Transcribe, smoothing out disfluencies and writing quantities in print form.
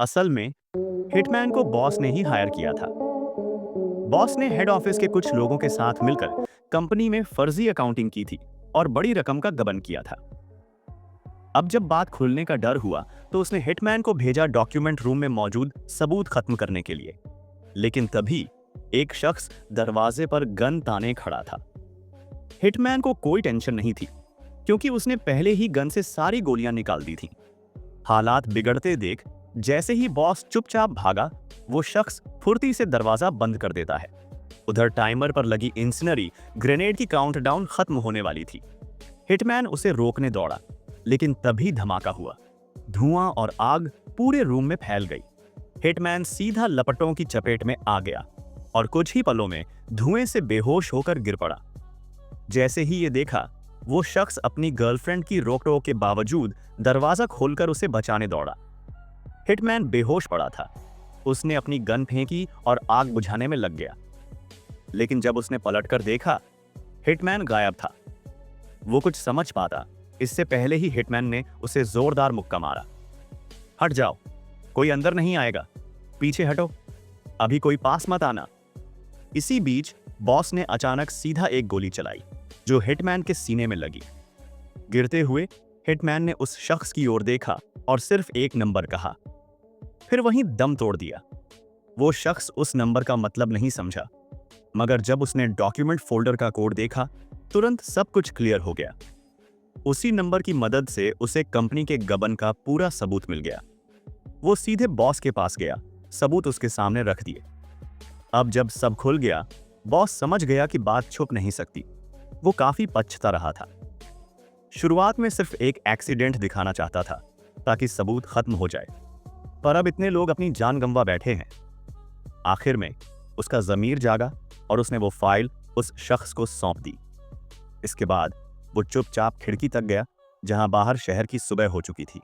असल में हिटमैन को बॉस ने ही हायर किया था। बॉस ने हेड ऑफिस के कुछ लोगों के साथ मिलकर कंपनी में फर्जी अकाउंटिंग की थी और बड़ी रकम का गबन किया था। अब जब बात खुलने का डर हुआ तो उसने हिटमैन को भेजा डॉक्यूमेंट रूम में मौजूद सबूत खत्म करने के लिए। लेकिन तभी एक शख्स दरवाजे पर गन ताने खड़ा था। हिटमैन को कोई टेंशन नहीं थी, क्योंकि उसने पहले ही गन से सारी गोलियां निकाल दी थीं। हालात बिगड़ते देख जैसे ही बॉस चुपचाप भागा, वो शख्स फुर्ती से दरवाजा बंद कर देता है। उधर टाइमर पर लगी इंसिनरी ग्रेनेड की काउंटडाउन खत्म होने वाली थी। हिटमैन उसे रोकने दौड़ा, लेकिन तभी धमाका हुआ। धुआं और आग पूरे रूम में फैल गई। हिटमैन सीधा लपटों की चपेट में आ गया और कुछ ही पलों में धुएं से बेहोश होकर गिर पड़ा। जैसे ही ये देखा, वो शख्स अपनी गर्लफ्रेंड की रोक-टोक के बावजूद दरवाजा खोलकर उसे बचाने दौड़ा। हिटमैन बेहोश पड़ा था। उसने अपनी गन फेंकी और आग बुझाने में लग गया। लेकिन जब उसने पलटकर देखा, हिटमैन गायब था। वो कुछ समझ पाता इससे पहले ही हिटमैन ने उसे जोरदार मुक्का मारा। हट जाओ, कोई अंदर नहीं आएगा, पीछे हटो, अभी कोई पास मत आना। इसी बीच बॉस ने अचानक सीधा एक गोली चलाई, जो हिटमैन के सीने में लगी। गिरते हुए हिटमैन ने उस शख्स की ओर देखा और सिर्फ एक नंबर कहा, फिर वहीं दम तोड़ दिया। वो शख्स उस नंबर का मतलब नहीं समझा, मगर जब उसने डॉक्यूमेंट फोल्डर का कोड देखा, तुरंत सब कुछ क्लियर हो गया। उसी नंबर की मदद से उसे कंपनी के गबन का पूरा सबूत मिल गया। वो सीधे बॉस के पास गया, सबूत उसके सामने रख दिए। अब जब सब खुल गया, बॉस समझ गया कि बात छुप नहीं सकती। वो काफी पछता रहा था। शुरुआत में सिर्फ एक एक्सीडेंट दिखाना चाहता था, ताकि सबूत खत्म हो जाए, पर अब इतने लोग अपनी जान गंवा बैठे हैं। आखिर में उसका ज़मीर जागा और उसने वो फाइल उस शख्स को सौंप दी। इसके बाद वो चुपचाप खिड़की तक गया, जहां बाहर शहर की सुबह हो चुकी थी।